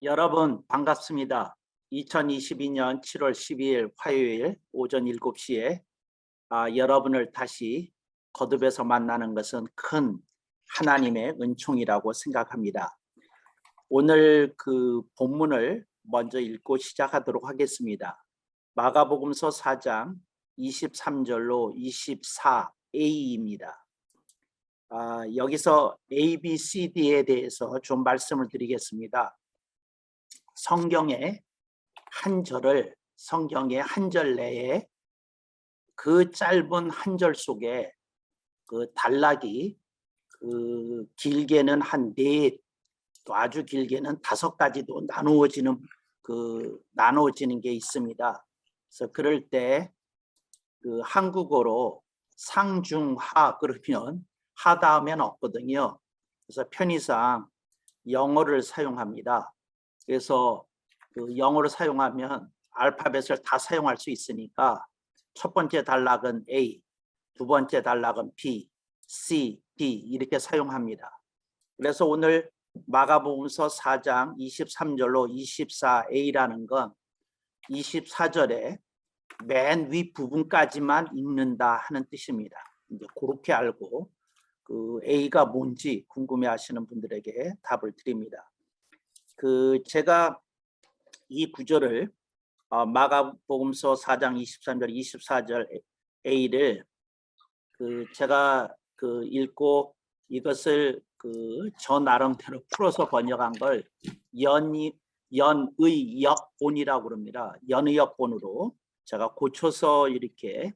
여러분 반갑습니다. 2022년 7월 12일 화요일 오전 7시에 여러분을 다시 거듭에서 만나는 것은 큰 하나님의 은총이라고 생각합니다. 오늘 그 본문을 먼저 읽고 시작하도록 하겠습니다. 마가복음서 4장 23절로 24a입니다. 여기서 A, B, C, D에 대해서 좀 말씀을 드리겠습니다. 성경의 한 절 내에 그 짧은 한 절 속에 그 단락이 길게는 한 넷, 또 아주 길게는 5가지도 나누어지는 게 있습니다. 그래서 그럴 때 그 한국어로 상중하 그러면 하 다음에는 없거든요. 그래서 편의상 영어를 사용합니다. 그래서 그 영어를 사용하면 알파벳을 다 사용할 수 있으니까 첫 번째 단락은 A, 두 번째 단락은 B, C, D 이렇게 사용합니다. 그래서 오늘 마가복음서 4장 23절로 24a라는 건 24절에 맨 윗부분까지만 읽는다 하는 뜻입니다. 이제 그렇게 알고 그 A가 뭔지 궁금해하시는 분들에게 답을 드립니다. 제가 이 구절을 마가복음서 4장 23절 24절 A를 제가 읽고 이것을 저 나름대로 풀어서 번역한 걸 연의역본이라고 그럽니다. 연의역본으로 제가 고쳐서 이렇게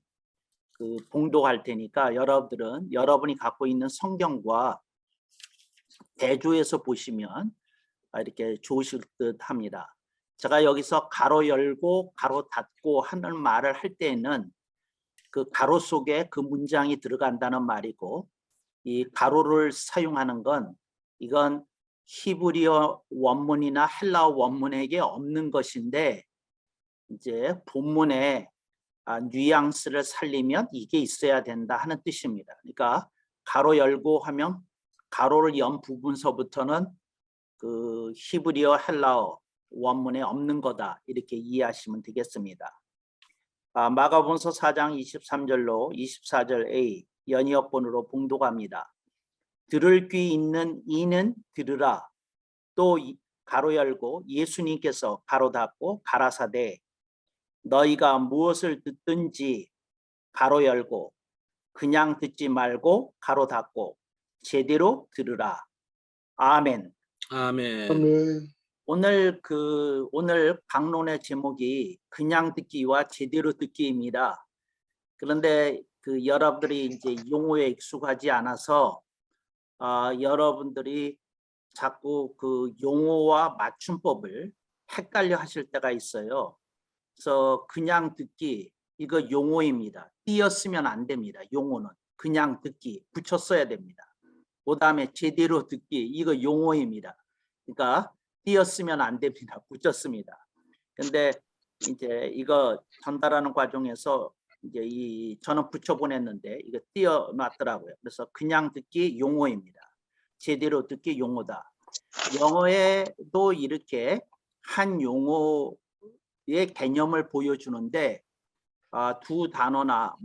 봉독할 테니까 여러분이 갖고 있는 성경과 대조해서 보시면 이렇게 좋으실 듯 합니다. 제가 여기서 가로 열고 가로 닫고 하는 말을 할 때는 그 가로 속에 그 문장이 들어간다는 말이고, 이 가로를 사용하는 건 이건 히브리어 원문이나 헬라어 원문에게 없는 것인데, 이제 본문에 뉘앙스를 살리면 이게 있어야 된다 하는 뜻입니다. 그러니까 가로 열고 하면 가로를 연 부분서부터는 그 히브리어 헬라어 원문에 없는 거다 이렇게 이해하시면 되겠습니다. 마가복음서 4장 23절로 24절 A 연이어본으로 봉독합니다. 들을 귀 있는 이는 들으라. 또 가로 열고 예수님께서 가로 닫고 가라사대 너희가 무엇을 듣든지 가로 열고 그냥 듣지 말고 가로 닫고 제대로 들으라. 아멘. 아멘. 오늘 강론의 제목이 그냥 듣기와 제대로 듣기입니다. 그런데 여러분들이 이제 용어에 익숙하지 않아서 여러분들이 자꾸 그 용어와 맞춤법을 헷갈려 하실 때가 있어요. 그래서 그냥 듣기 이거 용어입니다. 띄었으면 안 됩니다. 용어는 그냥 듣기 붙여 써야 됩니다. 그다음에 제대로 듣기 이거 용어입니다. 그러니까 띄었으면 안 됩니다. 붙였습니다. 근데 이제 이거 전달하는 과정에서 이제 저는 붙여 보냈는데 이거 띄어놨더라고요. 그래서 그냥 듣기 용어입니다. 제대로 듣기 용어다. 영어에도 이렇게 한 용어의 개념을 보여주는데 두 단어나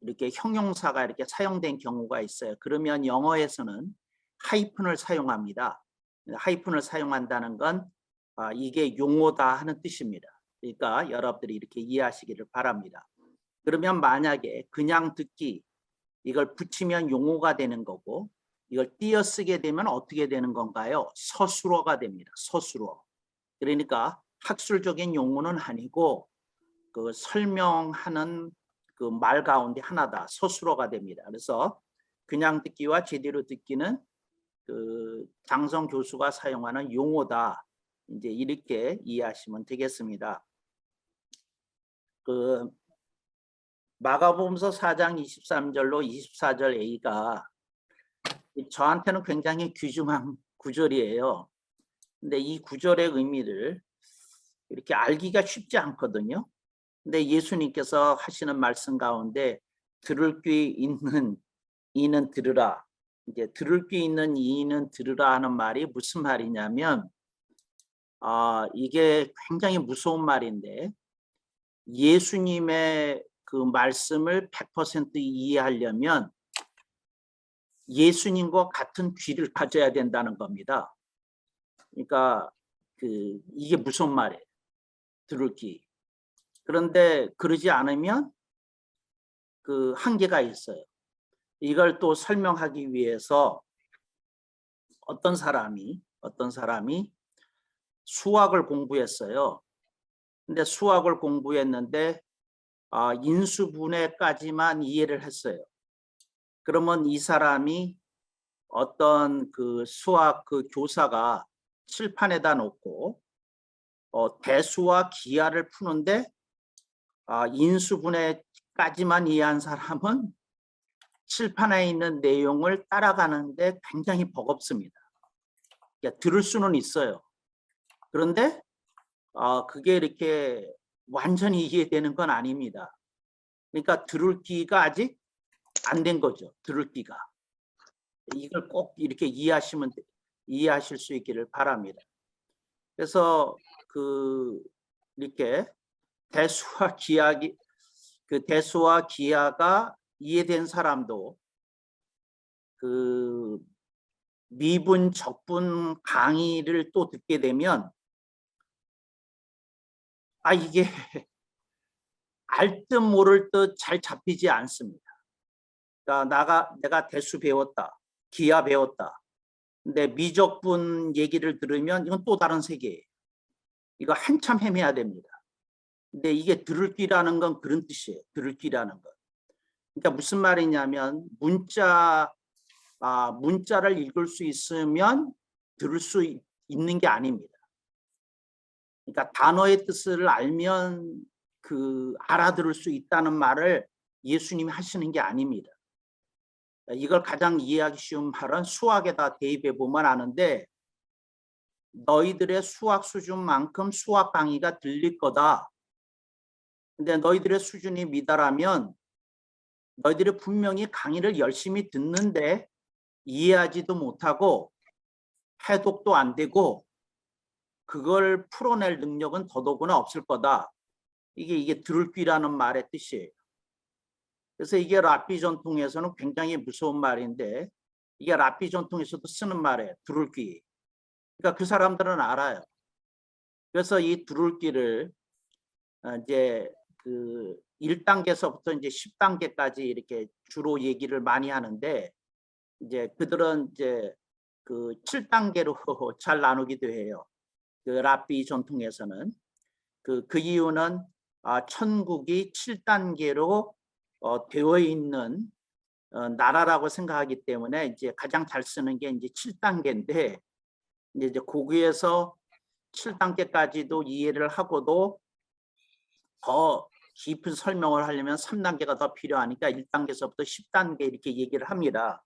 이렇게 형용사가 이렇게 사용된 경우가 있어요. 그러면 영어에서는 하이픈을 사용합니다. 하이픈을 사용한다는 건 이게 용어다 하는 뜻입니다. 그러니까 여러분들이 이렇게 이해하시기를 바랍니다. 그러면 만약에 그냥 듣기 이걸 붙이면 용어가 되는 거고 이걸 띄어쓰게 되면 어떻게 되는 건가요? 서술어가 됩니다. 서술어. 그러니까 학술적인 용어는 아니고 그 설명하는 그 말 가운데 하나다. 서술어가 됩니다. 그래서 그냥 듣기와 제대로 듣기는 장성 교수가 사용하는 용어다. 이제 이렇게 이해하시면 되겠습니다. 마가복음서 4장 23절로 24절 A가 저한테는 굉장히 귀중한 구절이에요. 근데 이 구절의 의미를 이렇게 알기가 쉽지 않거든요. 근데 예수님께서 하시는 말씀 가운데 들을 귀 있는 이는 들으라. 이제 들을 귀 있는 이는 들으라 하는 말이 무슨 말이냐면 이게 굉장히 무서운 말인데 예수님의 그 말씀을 100% 이해하려면 예수님과 같은 귀를 가져야 된다는 겁니다. 그러니까 이게 무슨 말이에요? 들을 귀. 그런데 그러지 않으면 그 한계가 있어요. 이걸 또 설명하기 위해서 어떤 사람이 수학을 공부했어요. 근데 수학을 공부했는데 인수분해까지만 이해를 했어요. 그러면 이 사람이 어떤 그 수학 그 교사가 칠판에다 놓고 대수와 기하를 푸는데 인수분해까지만 이해한 사람은 칠판에 있는 내용을 따라가는데 굉장히 버겁습니다. 그러니까 들을 수는 있어요. 그런데 그게 이렇게 완전히 이해되는 건 아닙니다. 그러니까 들을 기가 아직 안 된 거죠. 들을 기가. 이걸 꼭 이렇게 이해하실 수 있기를 바랍니다. 그래서 이렇게 대수와 기하가 이해된 사람도 미분 적분 강의를 또 듣게 되면 이게 알 듯 모를 듯 잘 잡히지 않습니다. 그러니까 내가 대수 배웠다, 기하 배웠다. 근데 미적분 얘기를 들으면 이건 또 다른 세계예요. 이거 한참 헤매야 됩니다. 근데 이게 들을 귀라는 건 그런 뜻이에요. 들을 귀라는 건. 그러니까 무슨 말이냐면 문자를 읽을 수 있으면 들을 수 있는 게 아닙니다. 그러니까 단어의 뜻을 알면 알아들을 수 있다는 말을 예수님이 하시는 게 아닙니다. 이걸 가장 이해하기 쉬운 말은 수학에다 대입해 보면 아는데 너희들의 수학 수준만큼 수학 강의가 들릴 거다. 근데 너희들의 수준이 미달하면 너희들이 분명히 강의를 열심히 듣는데 이해하지도 못하고 해독도 안 되고 그걸 풀어낼 능력은 더더구나 없을 거다. 이게 들을 귀라는 말의 뜻이에요. 그래서 이게 랍비 전통에서는 굉장히 무서운 말인데 이게 랍비 전통에서도 쓰는 말이에요. 들을 귀. 그러니까 그 사람들은 알아요. 그래서 이 들을 귀를 이제 1단계서부터 이제 10단계까지 이렇게 주로 얘기를 많이 하는데 이제 그들은 이제 7단계로 잘 나누기도 해요. 랍비 전통에서는 그 이유는 천국이 7단계로 되어 있는 나라라고 생각하기 때문에 이제 가장 잘 쓰는 게 이제 7단계인데 이제 거기에서 7단계까지도 이해를 하고도 더 깊은 설명을 하려면 3단계가 더 필요하니까 1단계서부터 10단계 이렇게 얘기를 합니다.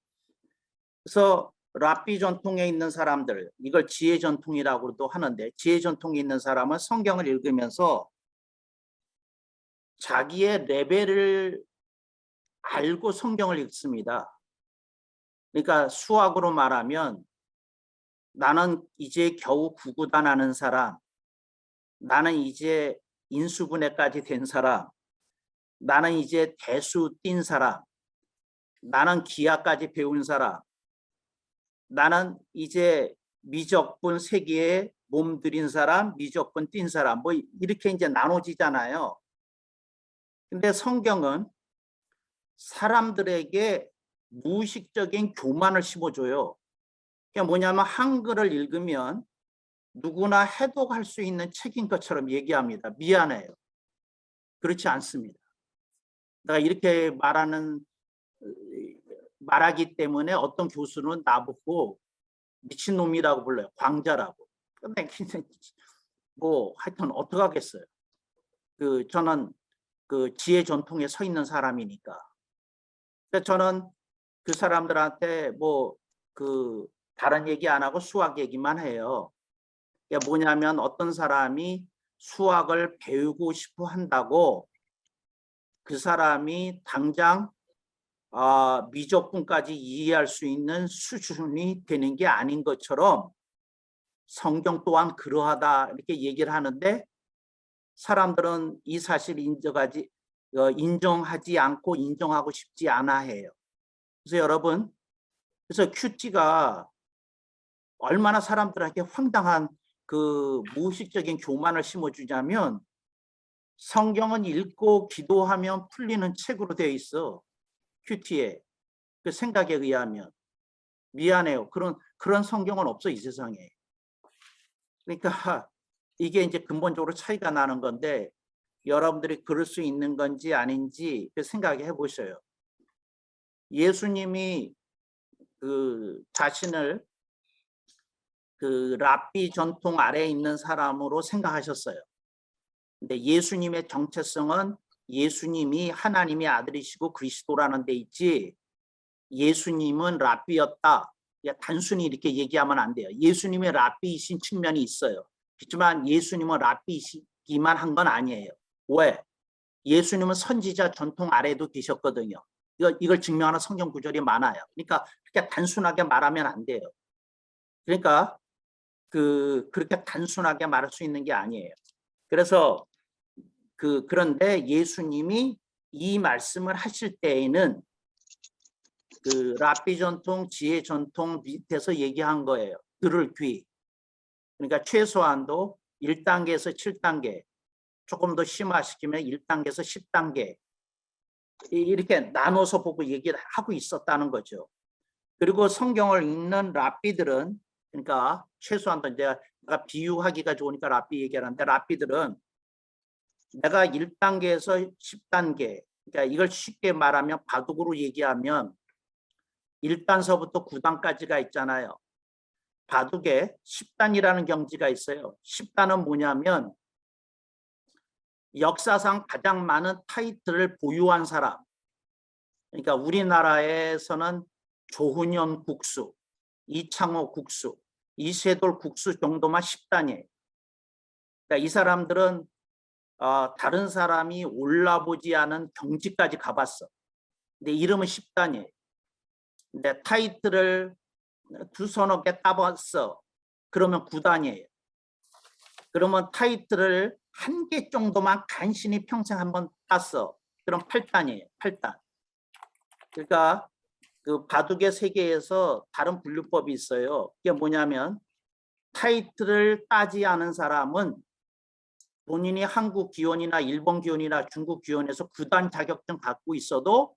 그래서 랍비 전통에 있는 사람들, 이걸 지혜 전통이라고도 하는데 지혜 전통에 있는 사람은 성경을 읽으면서 자기의 레벨을 알고 성경을 읽습니다. 그러니까 수학으로 말하면 나는 이제 겨우 구구단하는 사람, 나는 이제 인수분해까지 된 사람, 나는 이제 대수 띈 사람, 나는 기하까지 배운 사람, 나는 이제 미적분 세계에 몸들인 사람, 미적분 띈 사람, 뭐 이렇게 이제 나눠지잖아요. 근데 성경은 사람들에게 무의식적인 교만을 심어줘요. 그게 뭐냐면 한글을 읽으면 누구나 해독할 수 있는 책인 것처럼 얘기합니다. 미안해요. 그렇지 않습니다. 내가 이렇게 말하기 때문에 어떤 교수는 나보고 미친놈이라고 불러요. 광자라고. 근데 뭐 하여튼 어떡하겠어요. 저는 지혜 전통에 서 있는 사람이니까. 근데 저는 그 사람들한테 다른 얘기 안 하고 수학 얘기만 해요. 이게 뭐냐면 어떤 사람이 수학을 배우고 싶어 한다고 그 사람이 당장 미적분까지 이해할 수 있는 수준이 되는 게 아닌 것처럼 성경 또한 그러하다 이렇게 얘기를 하는데 사람들은 이 사실을 인정하지 않고 인정하고 싶지 않아 해요. 그래서 여러분, 그래서 큐티가 얼마나 사람들에게 황당한 그 무의식적인 교만을 심어주냐면 성경은 읽고 기도하면 풀리는 책으로 되어 있어. 큐티에. 그 생각에 의하면. 미안해요. 그런 성경은 없어, 이 세상에. 그러니까 이게 이제 근본적으로 차이가 나는 건데 여러분들이 그럴 수 있는 건지 아닌지 생각해 보셔요. 예수님이 그 자신을 그 랍비 전통 아래에 있는 사람으로 생각하셨어요. 근데 예수님의 정체성은 예수님이 하나님의 아들이시고 그리스도라는 데 있지 예수님은 랍비였다. 단순히 이렇게 얘기하면 안 돼요. 예수님의 랍비이신 측면이 있어요. 그렇지만 예수님은 랍비이기만 한 건 아니에요. 왜? 예수님은 선지자 전통 아래에도 계셨거든요. 이걸 증명하는 성경 구절이 많아요. 그러니까 그렇게 단순하게 말하면 안 돼요. 그러니까 그렇게 단순하게 말할 수 있는 게 아니에요. 그래서 그런데 예수님이 이 말씀을 하실 때에는 그 랍비 전통, 지혜 전통 밑에서 얘기한 거예요. 들을 귀. 그러니까 최소한도 1단계에서 7단계, 조금 더 심화시키면 1단계에서 10단계 이렇게 나눠서 보고 얘기를 하고 있었다는 거죠. 그리고 성경을 읽는 랍비들은 그러니까 최소한도 내가 비유하기가 좋으니까 랍비 얘기하는데 랍비들은 내가 1단계에서 10단계 그러니까 이걸 쉽게 말하면 바둑으로 얘기하면 1단서부터 9단까지가 있잖아요. 바둑에 10단이라는 경지가 있어요. 10단은 뭐냐면 역사상 가장 많은 타이틀을 보유한 사람. 그러니까 우리나라에서는 조훈현 국수, 이창호 국수, 이세돌 국수 정도만 10단이에요. 그러니까 이 사람들은 다른 사람이 올라보지 않은 경지까지 가봤어. 근데 이름은 10단이에요. 근데 타이틀을 두서너 개 따봤어. 그러면 9단이에요. 그러면 타이틀을 한 개 정도만 간신히 평생 한번 땄어. 그럼 8단이에요. 8단. 그러니까 그 바둑의 세계에서 다른 분류법이 있어요. 그게 뭐냐면 타이틀을 따지 않은 사람은 본인이 한국 기원이나 일본 기원이나 중국 기원에서 9단 자격증 갖고 있어도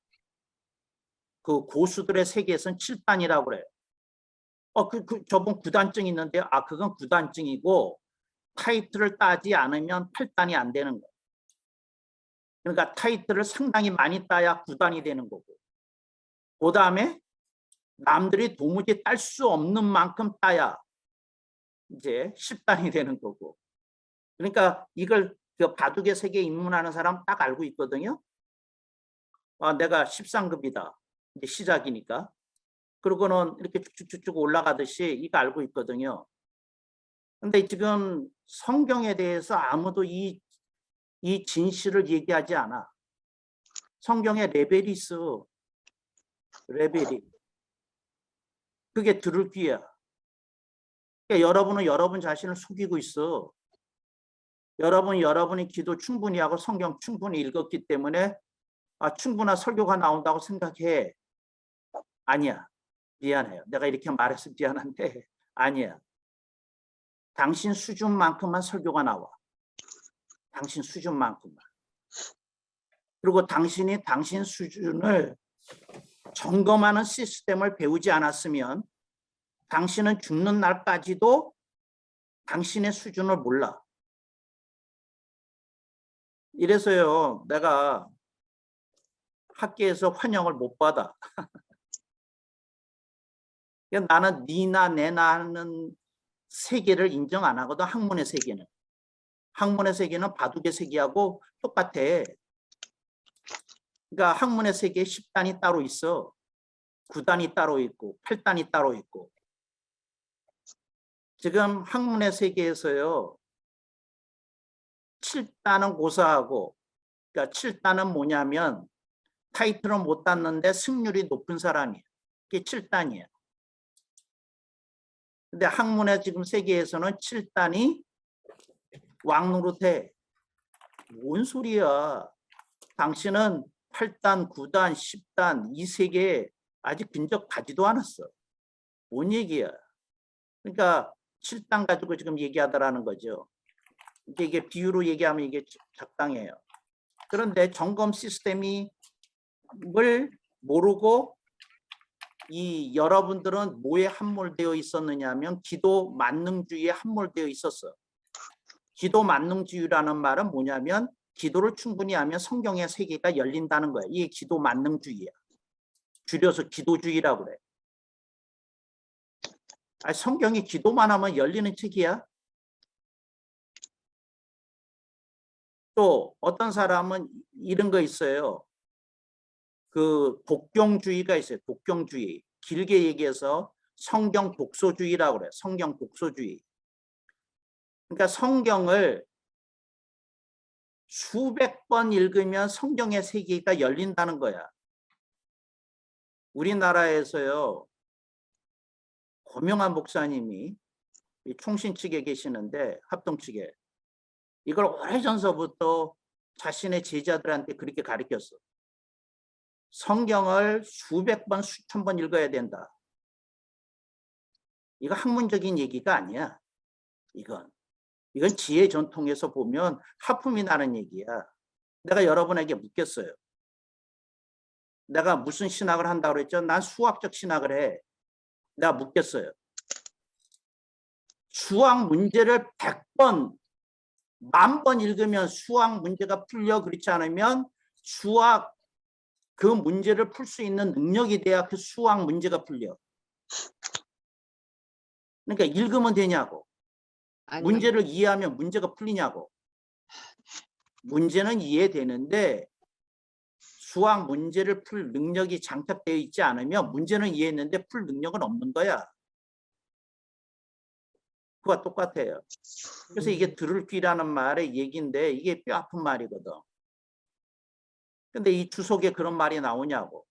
그 고수들의 세계에서는 7단이라고 그래요. 저분 9단증 있는데 그건 9단증이고 타이틀을 따지 않으면 8단이 안 되는 거예요. 그러니까 타이틀을 상당히 많이 따야 9단이 되는 거고 그 다음에 남들이 도무지 딸 수 없는 만큼 따야 이제 10단이 되는 거고 그러니까 이걸 그 바둑의 세계에 입문하는 사람 딱 알고 있거든요. 내가 13급이다. 이제 시작이니까. 그러고는 이렇게 쭉쭉쭉 올라가듯이 이거 알고 있거든요. 근데 지금 성경에 대해서 아무도 이 진실을 얘기하지 않아. 성경에 레벨이 있어. 레벨이. 그게 들을 귀야. 그러니까 여러분은 여러분 자신을 속이고 있어. 여러분이 기도 충분히 하고 성경 충분히 읽었기 때문에 충분한 설교가 나온다고 생각해. 아니야. 미안해요. 내가 이렇게 말해서 미안한데 아니야. 당신 수준만큼만 설교가 나와. 당신 수준만큼만. 그리고 당신이 당신 수준을 점검하는 시스템을 배우지 않았으면 당신은 죽는 날까지도 당신의 수준을 몰라. 이래서요. 내가 학교에서 환영을 못 받아. 나는 니나 내나 하는 세계를 인정 안 하거든. 학문의 세계는. 학문의 세계는 바둑의 세계하고 똑같아. 그러니까 학문의 세계에 10단이 따로 있어. 9단이 따로 있고 8단이 따로 있고. 지금 학문의 세계에서요. 7단은 고사하고 그러니까 7단은 뭐냐면 타이틀을 못 땄는데 승률이 높은 사람이에요. 그게 7단이에요. 근데 학문의 지금 세계에서는 7단이 왕노릇해. 뭔 소리야. 당신은 8단, 9단, 10단 이 세계에 아직 근접 가지도 않았어. 뭔 얘기야. 그러니까 7단 가지고 지금 얘기하더라는 거죠. 이게 비유로 얘기하면 이게 적당해요. 그런데 점검 시스템을 모르고 이 여러분들은 뭐에 함몰되어 있었느냐 하면 기도 만능주의에 함몰되어 있었어. 기도 만능주의라는 말은 뭐냐면 기도를 충분히 하면 성경의 세계가 열린다는 거야. 이게 기도 만능주의야. 줄여서 기도주의라고 그래. 아니, 성경이 기도만 하면 열리는 책이야. 또 어떤 사람은 이런 거 있어요. 그 독경주의가 있어요. 독경주의. 길게 얘기해서 성경 독소주의라고 그래요. 성경 독소주의. 그러니까 성경을 수백 번 읽으면 성경의 세계가 열린다는 거야. 우리나라에서요. 고명한 목사님이 총신 측에 계시는데 합동 측에 이걸 오래전서부터 자신의 제자들한테 그렇게 가르쳤어. 성경을 수백 번, 수천 번 읽어야 된다. 이거 학문적인 얘기가 아니야. 이건 지혜 전통에서 보면 하품이 나는 얘기야. 내가 여러분에게 묻겠어요. 내가 무슨 신학을 한다고 그랬죠? 난 수학적 신학을 해. 내가 묻겠어요. 수학 문제를 100번, 10,000번 읽으면 수학 문제가 풀려. 그렇지 않으면 수학 그 문제를 풀 수 있는 능력이 돼야 그 수학 문제가 풀려. 그러니까 읽으면 되냐고. 아니, 문제를 이해하면 문제가 풀리냐고. 문제는 이해되는데 수학 문제를 풀 능력이 장착되어 있지 않으면 문제는 이해했는데 풀 능력은 없는 거야. 그와 똑같아요. 그래서 이게 들을 귀라는 말의 얘기인데 이게 뼈 아픈 말이거든. 근데 이 주석에 그런 말이 나오냐고.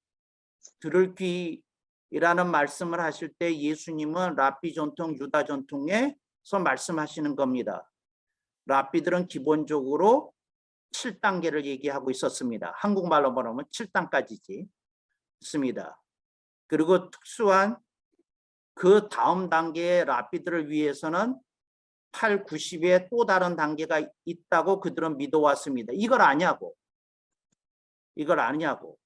들을 귀라는 말씀을 하실 때 예수님은 랍비 전통, 유다 전통에서 말씀하시는 겁니다. 랍비들은 기본적으로 7단계를 얘기하고 있었습니다. 한국말로 말하면 7단까지지. 있습니다. 그리고 특수한 그 다음 단계의 랍비들을 위해서는 8, 90의 또 다른 단계가 있다고 그들은 믿어왔습니다. 이걸 아냐고. 이걸 아냐고.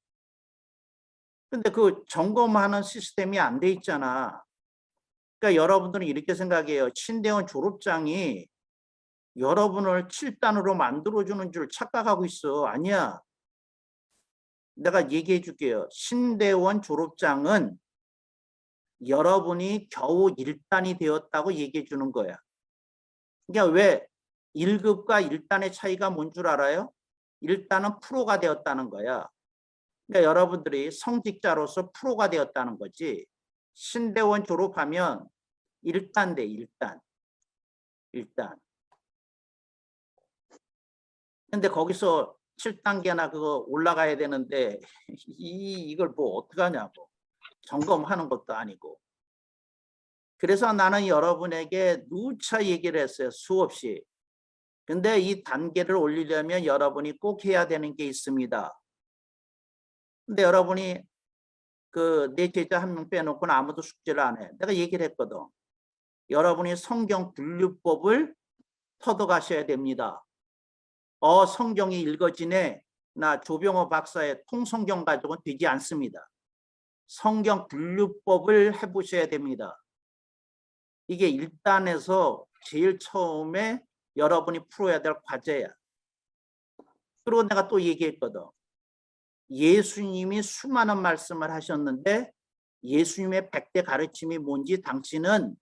근데 그 점검하는 시스템이 안 돼 있잖아. 그러니까 여러분들은 이렇게 생각해요. 신대원 졸업장이 여러분을 7단으로 만들어주는 줄 착각하고 있어. 아니야. 내가 얘기해 줄게요. 신대원 졸업장은 여러분이 겨우 1단이 되었다고 얘기해 주는 거야. 그러니까 왜 1급과 1단의 차이가 뭔 줄 알아요? 1단은 프로가 되었다는 거야. 그러니까 여러분들이 성직자로서 프로가 되었다는 거지. 신대원 졸업하면 1단 돼, 1단. 1단. 근데 거기서 7단계나 그거 올라가야 되는데 이걸 뭐 어떻게 하냐고. 점검하는 것도 아니고. 그래서 나는 여러분에게 누차 얘기를 했어요. 수없이. 근데 이 단계를 올리려면 여러분이 꼭 해야 되는 게 있습니다. 근데 여러분이 그 내 제자 한 명 빼놓고는 아무도 숙제를 안 해. 내가 얘기를 했거든. 여러분이 성경 분류법을 터득하셔야 됩니다. 성경이 읽어지네. 나 조병호 박사의 통성경 가지고는 되지 않습니다. 성경 분류법을 해보셔야 됩니다. 이게 1단에서 제일 처음에 여러분이 풀어야 될 과제야. 그리고 내가 또 얘기했거든. 예수님이 수많은 말씀을 하셨는데 예수님의 100대 가르침이 뭔지 당신은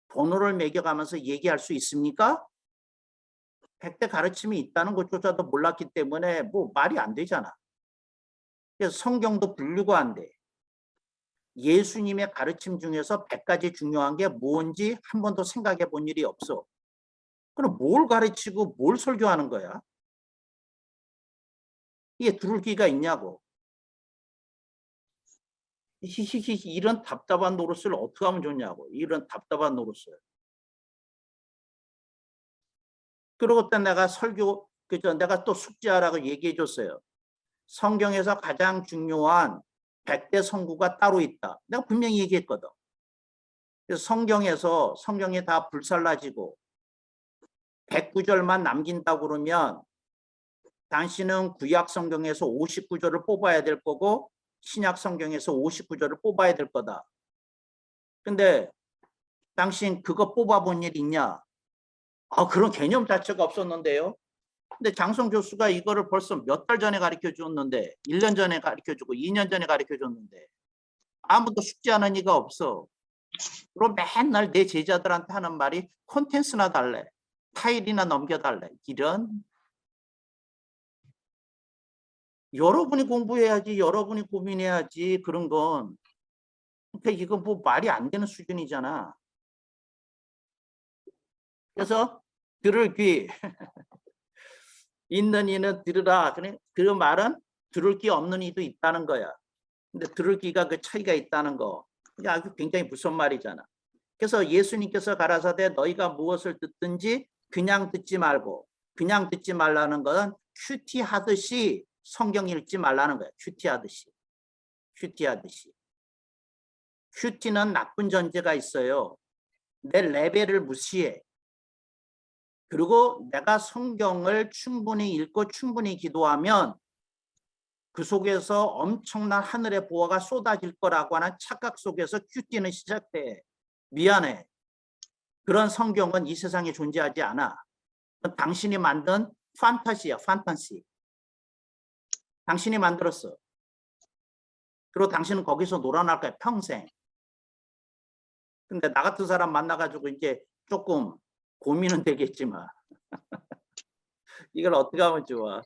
번호를 매겨가면서 얘기할 수 있습니까? 100대 가르침이 있다는 것조차도 몰랐기 때문에 뭐 말이 안 되잖아. 그래서 성경도 분류가 안 돼. 예수님의 가르침 중에서 100가지 중요한 게 뭔지 한 번도 생각해 본 일이 없어. 그럼 뭘 가르치고 뭘 설교하는 거야? 이게 들을 귀가 있냐고. 히히히 이런 답답한 노릇을 어떻게 하면 좋냐고. 이런 답답한 노릇을. 그리고 또 내가 설교 그죠? 내가 또 숙제하라고 얘기해 줬어요. 성경에서 가장 중요한 100대 성구가 따로 있다. 내가 분명히 얘기했거든. 그래서 성경에 다 불살라지고 109절만 남긴다고 그러면 당신은 구약 성경에서 59절을 뽑아야 될 거고 신약 성경에서 59절을 뽑아야 될 거다. 근데 당신 그거 뽑아본 일 있냐? 그런 개념 자체가 없었는데요. 근데 장성 교수가 이거를 벌써 몇 달 전에 가르쳐 줬는데 1년 전에 가르쳐 주고 2년 전에 가르쳐 줬는데 아무도 숙지하는 이가 없어. 그럼 맨날 내 제자들한테 하는 말이 콘텐츠나 달래. 파일이나 넘겨달래. 이런. 여러분이 공부해야지. 여러분이 고민해야지. 그런 건. 그러니까 이건 뭐 말이 안 되는 수준이잖아. 그래서 들을 귀 있는 이는 들으라. 그 말은 들을 귀 없는 이도 있다는 거야. 근데 들을 귀가 그 차이가 있다는 거. 이게 아주 굉장히 무서운 말이잖아. 그래서 예수님께서 가라사대 너희가 무엇을 듣든지 그냥 듣지 말고, 그냥 듣지 말라는 것은 큐티 하듯이 성경 읽지 말라는 거야. 큐티 하듯이. 큐티 하듯이. 큐티는 나쁜 전제가 있어요. 내 레벨을 무시해. 그리고 내가 성경을 충분히 읽고 충분히 기도하면 그 속에서 엄청난 하늘의 보화가 쏟아질 거라고 하는 착각 속에서 큐티는 시작돼. 미안해. 그런 성경은 이 세상에 존재하지 않아. 당신이 만든 판타지야, 판타지. 당신이 만들었어. 그리고 당신은 거기서 놀아날 거야, 평생. 근데 나 같은 사람 만나가지고 이제 조금 고민은 되겠지만 이걸 어떻게 하면 좋아.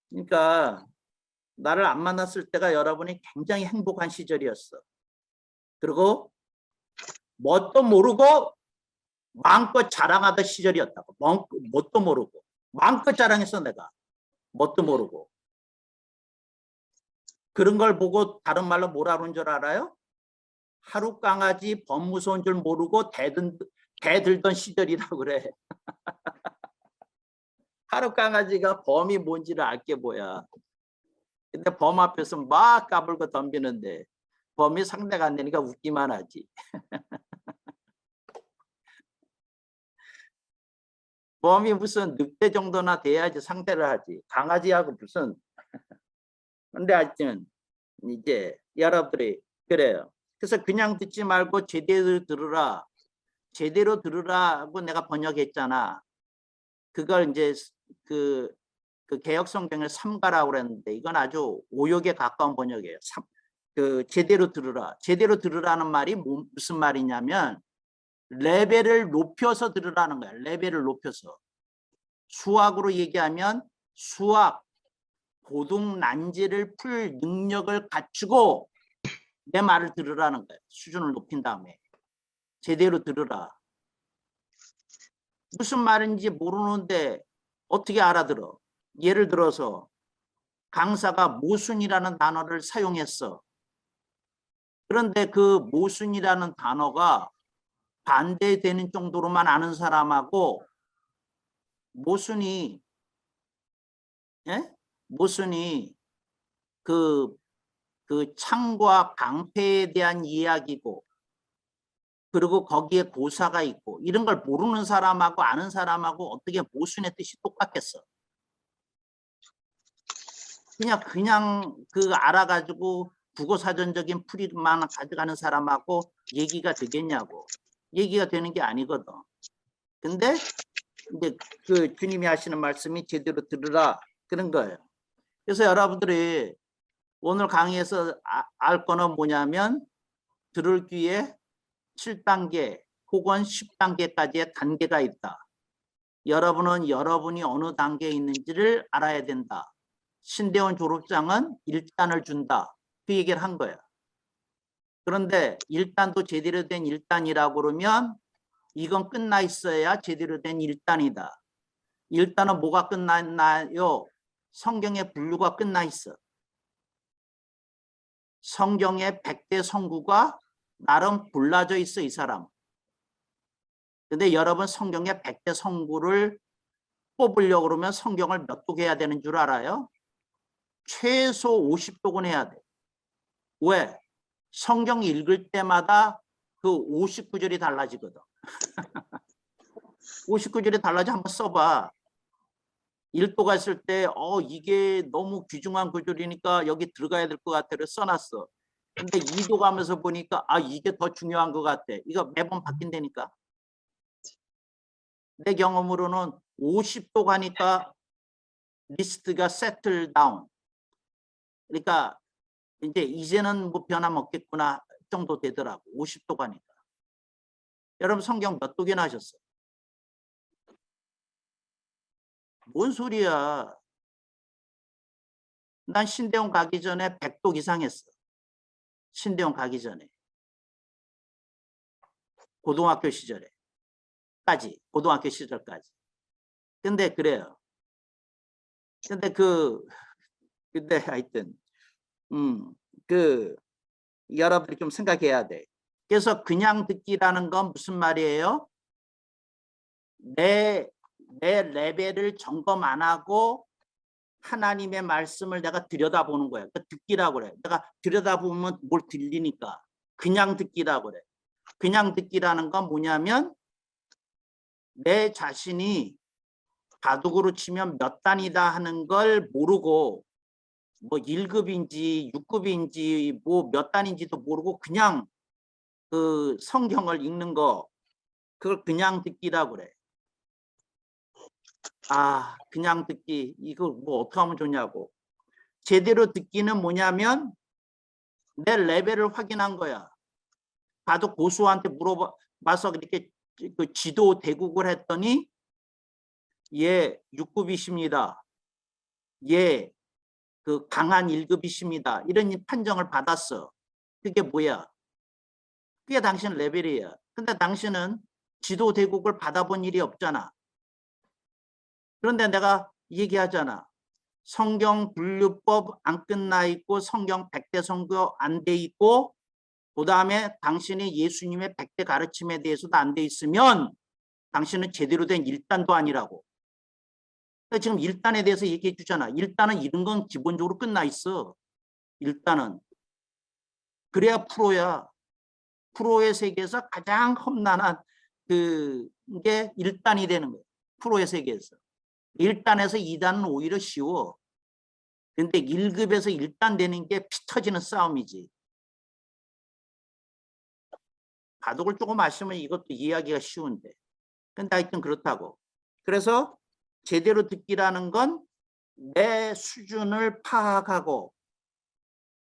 그러니까 나를 안 만났을 때가 여러분이 굉장히 행복한 시절이었어. 그리고 뭣도 모르고 마음껏 자랑하던 시절이었다고. 뭣도 모르고 마음껏 자랑했어. 내가 뭣도 모르고. 그런 걸 보고 다른 말로 뭐라 그런 줄 알아요? 하루 강아지 범 무서운 줄 모르고 대들던 시절이라고 그래. 하루 강아지가 범이 뭔지를 알게 뭐야. 근데 범 앞에서 막 까불고 덤비는데 범이 상대가 안 되니까 웃기만 하지. 범이 무슨 늑대 정도나 돼야지 상대를 하지. 강아지하고 무슨. 근데 하여튼 이제 여러분들이 그래요. 그래서 그냥 듣지 말고 제대로 들으라. 제대로 들으라고 내가 번역했잖아. 그걸 이제 그 개역 성경을 삼가라고 그랬는데 이건 아주 오역에 가까운 번역이에요. 제대로 들으라. 제대로 들으라는 말이 무슨 말이냐면 레벨을 높여서 들으라는 거야. 레벨을 높여서. 수학으로 얘기하면 수학 고등 난제를 풀 능력을 갖추고 내 말을 들으라는 거야. 수준을 높인 다음에. 제대로 들으라. 무슨 말인지 모르는데 어떻게 알아들어? 예를 들어서 강사가 모순이라는 단어를 사용했어. 그런데 그 모순이라는 단어가 반대되는 정도로만 아는 사람하고 모순이 그 창과 방패에 대한 이야기고 그리고 거기에 고사가 있고 이런 걸 모르는 사람하고 아는 사람하고 어떻게 모순의 뜻이 똑같겠어. 그냥 그 알아가지고 국어사전적인 풀이만 가져가는 사람하고 얘기가 되겠냐고. 얘기가 되는 게 아니거든. 근데 이제 그 주님이 하시는 말씀이 제대로 들으라 그런 거예요. 그래서 여러분들이 오늘 강의에서 알 거는 뭐냐면 들을 귀에 7단계 혹은 10단계까지의 단계가 있다. 여러분은 여러분이 어느 단계에 있는지를 알아야 된다. 신대원 졸업장은 1단을 준다. 그 얘기를 한 거야. 그런데 1단도 제대로 된 1단이라고 그러면 이건 끝나 있어야 제대로 된 1단이다. 1단은 뭐가 끝났나요? 성경의 분류가 끝나 있어. 성경의 100대 성구가 나름 골라져 있어, 이 사람. 근데 여러분 성경의 100대 성구를 뽑으려고 그러면 성경을 몇 독 해야 되는 줄 알아요? 최소 50독은 해야 돼. 왜? 성경 읽을 때마다 그 59절이 달라지거든. 59절이 달라져. 한번 써봐. 1도가 있을 때 이게 너무 귀중한 구절이니까 여기 들어가야 될 것 같아를 써놨어. 근데 2도 가면서 보니까 이게 더 중요한 것 같아. 이거 매번 바뀐다니까. 내 경험으로는 50도 가니까 리스트가 settle down. 그러니까 이제는 뭐 변함없겠구나 정도 되더라고. 50도 가니까. 여러분 성경 몇 독이나 하셨어요? 뭔 소리야. 난 신대원 가기 전에 100독 이상 했어. 신대원 가기 전에. 고등학교 시절에까지. 고등학교 시절까지. 근데 그래요. 근데 하여튼 여러분들이 좀 생각해야 돼. 그래서 그냥 듣기라는 건 무슨 말이에요? 내 레벨을 점검 안 하고 하나님의 말씀을 내가 들여다보는 거야. 그러니까 듣기라고 그래. 내가 들여다보면 뭘 들리니까. 그냥 듣기라고 그래. 그냥 듣기라는 건 뭐냐면 내 자신이 바둑으로 치면 몇 단이다 하는 걸 모르고 뭐 1급인지 6급인지 뭐 몇 단인지도 모르고 그냥 그 성경을 읽는 거, 그걸 그냥 듣기라고 그래. 그냥 듣기, 이거 뭐 어떻게 하면 좋냐고. 제대로 듣기는 뭐냐면 내 레벨을 확인한 거야. 바둑 고수한테 물어봐서 이렇게 그 지도 대국을 했더니 예 6급이십니다. 예 그 강한 1급이십니다. 이런 판정을 받았어. 그게 뭐야? 그게 당신 레벨이야. 근데 당신은 지도 대국을 받아본 일이 없잖아. 그런데 내가 얘기하잖아. 성경 분류법 안 끝나 있고 성경 100대 성교 안 돼 있고 그 다음에 당신이 예수님의 100대 가르침에 대해서도 안 돼 있으면 당신은 제대로 된 1단도 아니라고. 그러니까 지금 1단에 대해서 얘기해 주잖아. 1단은 이런 건 기본적으로 끝나 있어. 1단은. 그래야 프로야. 프로의 세계에서 가장 험난한 그게 1단이 되는 거예요. 프로의 세계에서. 1단에서 2단은 오히려 쉬워. 근데 1급에서 1단 되는 게 피 터지는 싸움이지. 바둑을 조금 아시면 이것도 이해하기가 쉬운데. 근데 하여튼 그렇다고. 그래서 제대로 듣기라는 건 내 수준을 파악하고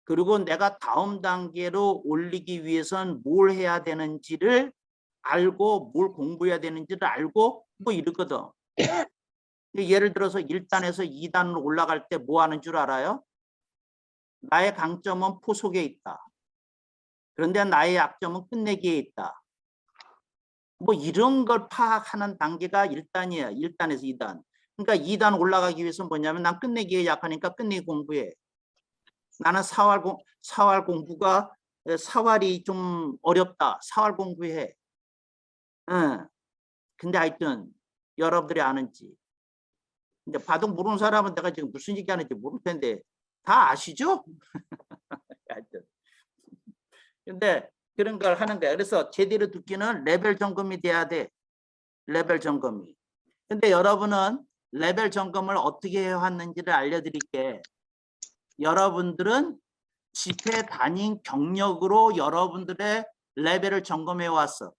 그리고 내가 다음 단계로 올리기 위해선 뭘 해야 되는지를 알고 뭘 공부해야 되는지를 알고 뭐 이러거든. 예를 들어서 1단에서 2단으로 올라갈 때 뭐 하는 줄 알아요? 나의 강점은 포속에 있다. 그런데 나의 약점은 끝내기에 있다. 뭐 이런 걸 파악하는 단계가 1단이야. 1단에서 2단. 그러니까 2단 올라가기 위해서 뭐냐면 난 끝내기에 약하니까 끝내기 공부해. 나는 사활 공부가 사활이 좀 어렵다. 사활 공부해. 근데 하여튼 여러분들이 아는지. 근데 바둑 모르는 사람은 내가 지금 무슨 얘기하는지 모를 텐데 다 아시죠? 하여튼. 근데 그런 걸 하는 거야. 그래서 제대로 듣기는 레벨 점검이 돼야 돼. 레벨 점검이. 근데 여러분은 레벨 점검을 어떻게 해왔는지를 알려드릴게. 여러분들은 집회 다닌 경력으로 여러분들의 레벨을 점검해 왔어.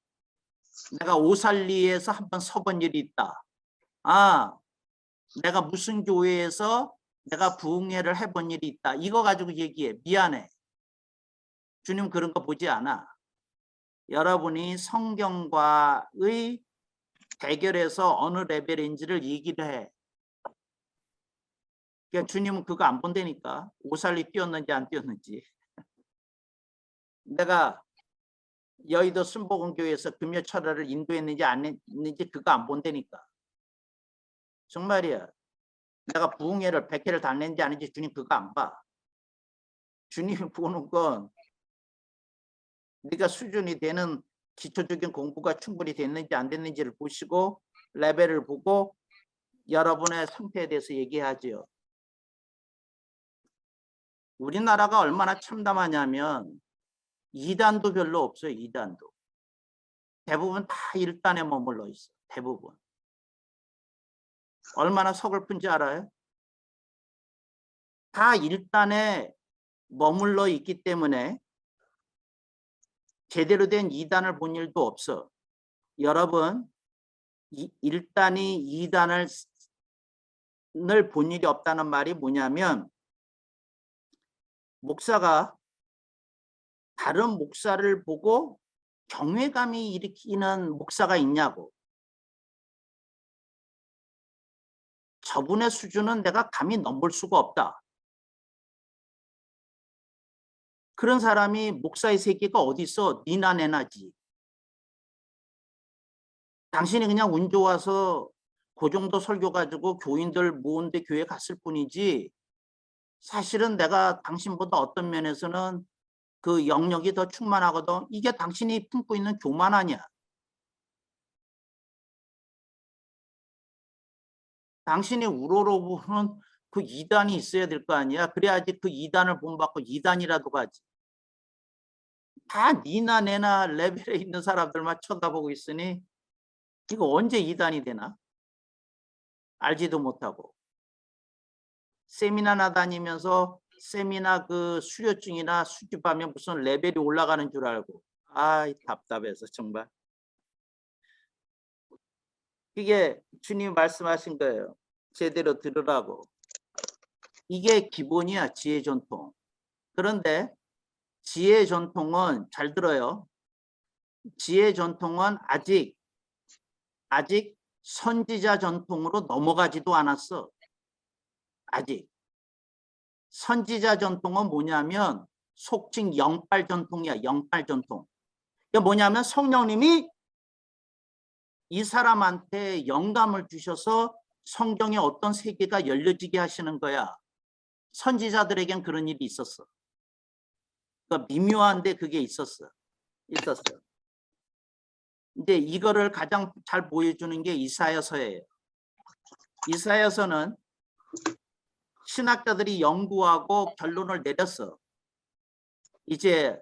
내가 오살리에서 한번 서본 일이 있다. 내가 무슨 교회에서 내가 부흥회를 해본 일이 있다. 이거 가지고 얘기해. 미안해. 주님 그런 거 보지 않아. 여러분이 성경과의 대결에서 어느 레벨인지를 얘기를 해. 그러니까 주님은 그거 안 본다니까. 오살리 뛰었는지 안 뛰었는지. 내가 여의도 순복음교회에서 금요철야를 인도했는지 안 했는지 그거 안 본다니까. 정말이야. 내가 부흥회를 100회를 다 냈는지 아닌지 주님 그거 안 봐. 주님이 보는 건 네가 수준이 되는 기초적인 공부가 충분히 됐는지 안 됐는지를 보시고 레벨을 보고 여러분의 상태에 대해서 얘기하지요. 우리나라가 얼마나 참담하냐면 2단도 별로 없어요. 2단도. 대부분 다 1단에 머물러 있어. 대부분. 얼마나 서글픈지 알아요? 다 1단에 머물러 있기 때문에 제대로 된 2단을 본 일도 없어. 여러분 1단이 2단을 본 일이 없다는 말이 뭐냐면 목사가 다른 목사를 보고 경외감이 일으키는 목사가 있냐고. 저분의 수준은 내가 감히 넘볼 수가 없다. 그런 사람이 목사의 세계가 어디 있어? 니나 내나지. 당신이 그냥 운 좋아서 그 정도 설교 가지고 교인들 모은데 교회 갔을 뿐이지 사실은 내가 당신보다 어떤 면에서는 그 영역이 더 충만하거든. 이게 당신이 품고 있는 교만 아니야. 당신이 우러러보는 그 2단이 있어야 될 거 아니야. 그래야지 그 2단을 본받고 2단이라도 가지. 다 니나 내나 레벨에 있는 사람들만 쳐다보고 있으니 이거 언제 2단이 되나? 알지도 못하고. 세미나나 다니면서 세미나 그 수료증이나 수집하면 무슨 레벨이 올라가는 줄 알고. 아이 답답해서 정말. 이게 주님 말씀하신 거예요. 제대로 들으라고. 이게 기본이야. 지혜 전통. 그런데 지혜 전통은 잘 들어요. 지혜 전통은 아직 선지자 전통으로 넘어가지도 않았어. 아직. 선지자 전통은 뭐냐면 속칭 영빨 전통이야. 영빨 전통. 이게 뭐냐면 성령님이 이 사람한테 영감을 주셔서 성경의 어떤 세계가 열려지게 하시는 거야. 선지자들에겐 그런 일이 있었어. 그러니까 미묘한데 그게 있었어. 근데 이거를 가장 잘 보여주는 게 이사야서예요. 이사야서는 신학자들이 연구하고 결론을 내렸어. 이제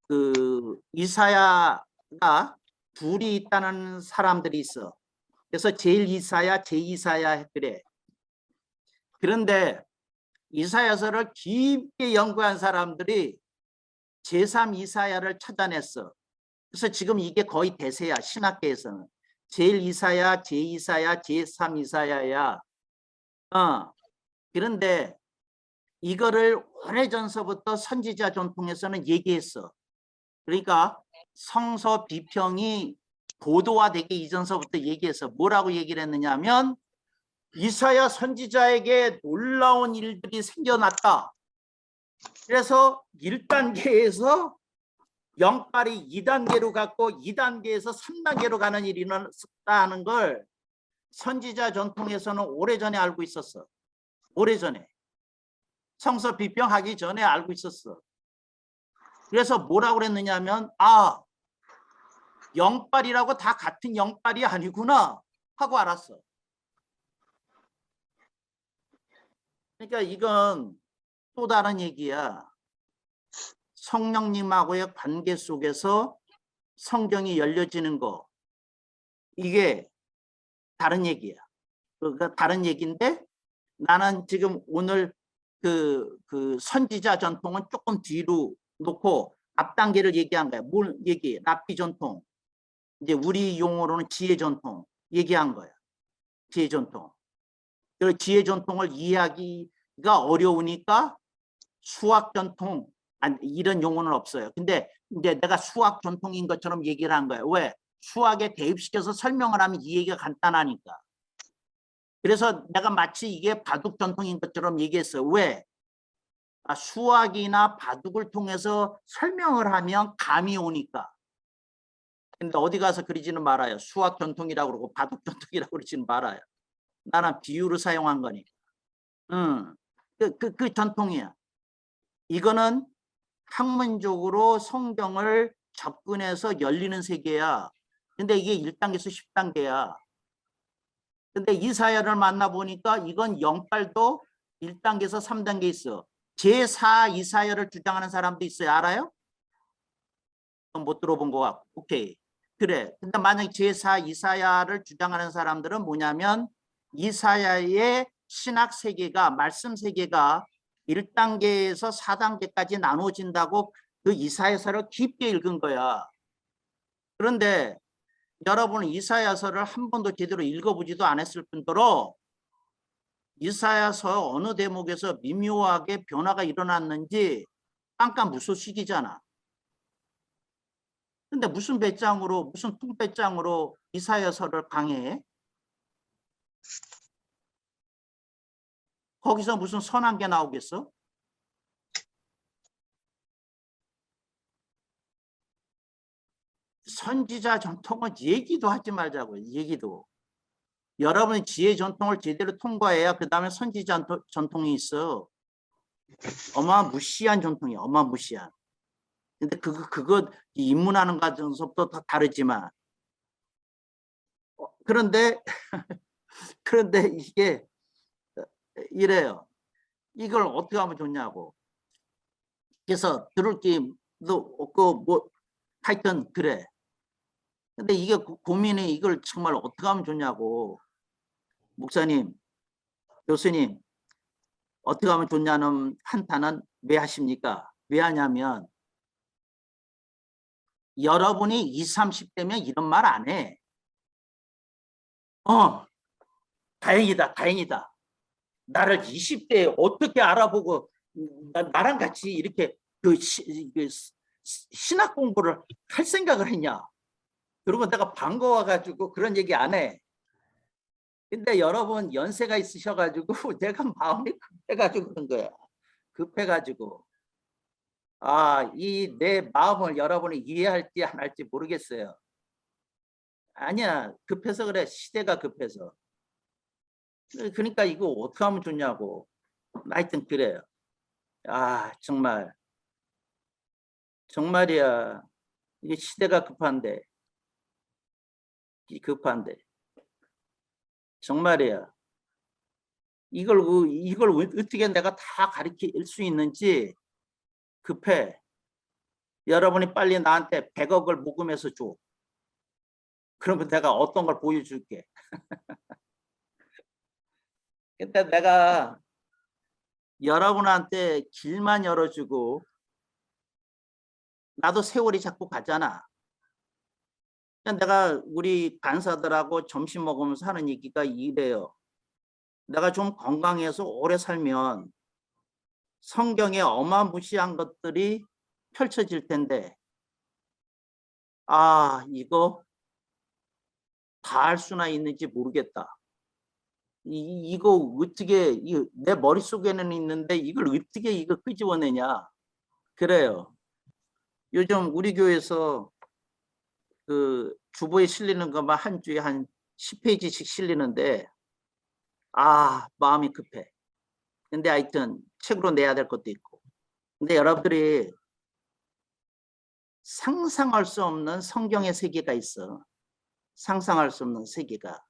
그 이사야가 둘이 있다는 사람들이 있어. 그래서 제1이사야, 제2이사야 그래. 그런데 이사야서를 깊게 연구한 사람들이 제3이사야를 찾아냈어. 그래서 지금 이게 거의 대세야. 신학계에서는. 제1이사야, 제2이사야, 제3이사야야. 그런데 이거를 오래전서부터 선지자 전통에서는 얘기했어. 그러니까 성서 비평이 보도화되기 이전서부터 얘기했어. 뭐라고 얘기를 했느냐 하면 이사야 선지자에게 놀라운 일들이 생겨났다. 그래서 1단계에서 영빨이 2단계로 갔고 2단계에서 3단계로 가는 일이 일어났다는 걸 선지자 전통에서는 오래전에 알고 있었어. 오래전에. 성서 비평하기 전에 알고 있었어. 그래서 뭐라고 그랬느냐 하면 영빨이라고 다 같은 영빨이 아니구나 하고 알았어. 그러니까 이건 또 다른 얘기야. 성령님하고의 관계 속에서 성경이 열려지는 거 이게 다른 얘기야. 그러니까 다른 얘기인데 나는 지금 오늘 그 선지자 전통은 조금 뒤로 놓고 앞 단계를 얘기한 거야. 뭘 얘기해? 납비 전통. 이제 우리 용어로는 지혜 전통 얘기한 거야. 지혜 전통. 그 지혜 전통을 이해하기가 어려우니까 수학 전통 이런 용어는 없어요. 근데 이제 내가 수학 전통인 것처럼 얘기를 한 거예요. 왜? 수학에 대입시켜서 설명을 하면 이 얘기가 간단하니까. 그래서 내가 마치 이게 바둑 전통인 것처럼 얘기했어요. 왜? 수학이나 바둑을 통해서 설명을 하면 감이 오니까. 근데 어디 가서 그러지는 말아요. 수학 전통이라고 그러고 바둑 전통이라고 그러지는 말아요. 나는 비유를 사용한 거니까. 그 전통이야. 이거는 학문적으로 성경을 접근해서 열리는 세계야. 근데 이게 1단계에서 10단계야. 근데 이사야를 만나보니까 이건 영빨도 1단계에서 3단계 있어. 제4 이사야를 주장하는 사람도 있어요. 알아요? 못 들어본 것 같고. 오케이. 그래. 근데 만약에 제4 이사야를 주장하는 사람들은 뭐냐면 이사야의 신학 세계가, 말씀 세계가 1단계에서 4단계까지 나눠진다고 그 이사야서를 깊게 읽은 거야. 그런데 여러분은 이사야서를 한 번도 제대로 읽어보지도 않았을 뿐더러 이사야서 어느 대목에서 미묘하게 변화가 일어났는지 깜깜무소식이잖아. 근데 무슨 배짱으로, 무슨 통배짱으로 이사야서를 강해해? 거기서 무슨 선한 게 나오겠어? 선지자 전통은 얘기도 하지 말자고요. 얘기도. 여러분이 지혜 전통을 제대로 통과해야 그 다음에 선지자 전통이 있어. 어마무시한 전통이야. 어마무시한. 근데 그거 입문하는 과정서부터 다 다르지만. 그런데 이게 이래요. 이걸 어떻게 하면 좋냐고. 그래서 들을 게도 없고 뭐 하여튼 그래. 근데 이게 고민이 이걸 정말 어떻게 하면 좋냐고. 목사님, 교수님, 어떻게 하면 좋냐는 한탄은 왜 하십니까? 왜 하냐면 여러분이 20, 30대면 이런 말 안 해. 다행이다, 다행이다. 나를 20대에 어떻게 알아보고 나랑 같이 이렇게 그 신학 공부를 할 생각을 했냐. 그러고 내가 반가워가지고 그런 얘기 안 해. 근데 여러분 연세가 있으셔가지고 내가 마음이 급해가지고 그런 거야. 급해가지고. 이 내 마음을 여러분이 이해할지 안 할지 모르겠어요. 아니야. 급해서 그래. 시대가 급해서. 그러니까 이거 어떻게 하면 좋냐고. 하여튼 그래요. 정말. 정말이야. 이게 시대가 급한데. 급한데. 정말이야. 이걸 어떻게 내가 다 가르칠 수 있는지 급해. 여러분이 빨리 나한테 100억을 모금해서 줘. 그러면 내가 어떤 걸 보여줄게. 근데 내가 여러분한테 길만 열어주고 나도 세월이 자꾸 가잖아. 내가 우리 간사들하고 점심 먹으면서 하는 얘기가 이래요. 내가 좀 건강해서 오래 살면 성경에 어마무시한 것들이 펼쳐질 텐데 이거 다 할 수나 있는지 모르겠다. 이거 어떻게 내 머릿속에는 있는데 이걸 어떻게 이거 끄집어내냐. 그래요. 요즘 우리 교회에서 그 주보에 실리는 것만 한 주에 한 10페이지씩 실리는데 마음이 급해. 근데 하여튼 책으로 내야 될 것도 있고. 근데 여러분들이 상상할 수 없는 성경의 세계가 있어. 상상할 수 없는 세계가.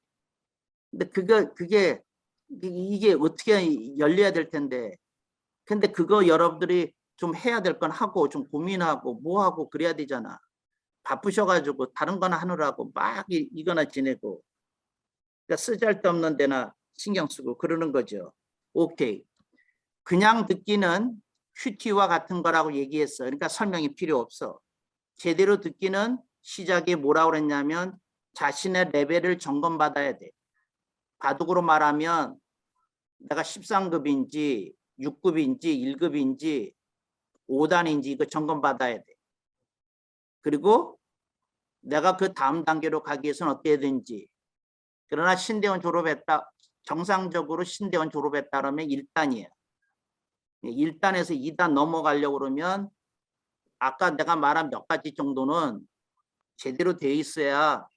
근데 그게 이게 어떻게 열려야 될 텐데. 근데 그거 여러분들이 좀 해야 될 건 하고 좀 고민하고 뭐 하고 그래야 되잖아. 바쁘셔가지고 다른 거나 하느라고 막 이거나 지내고. 그러니까 쓰잘데없는 데나 신경 쓰고 그러는 거죠. 오케이. 그냥 듣기는 큐티와 같은 거라고 얘기했어. 그러니까 설명이 필요 없어. 제대로 듣기는 시작에 뭐라고 그랬냐면 자신의 레벨을 점검받아야 돼. 바둑으로 말하면 내가 13급인지 6급인지 1급인지 5단인지 이거 점검받아야 돼. 그리고 내가 그 다음 단계로 가기 위해서는 어떻게 해야 되는지. 그러나 신대원 졸업했다. 정상적으로 신대원 졸업했다 그러면 1단이에요. 1단에서 2단 넘어가려고 그러면 아까 내가 말한 몇 가지 정도는 제대로 돼 있어야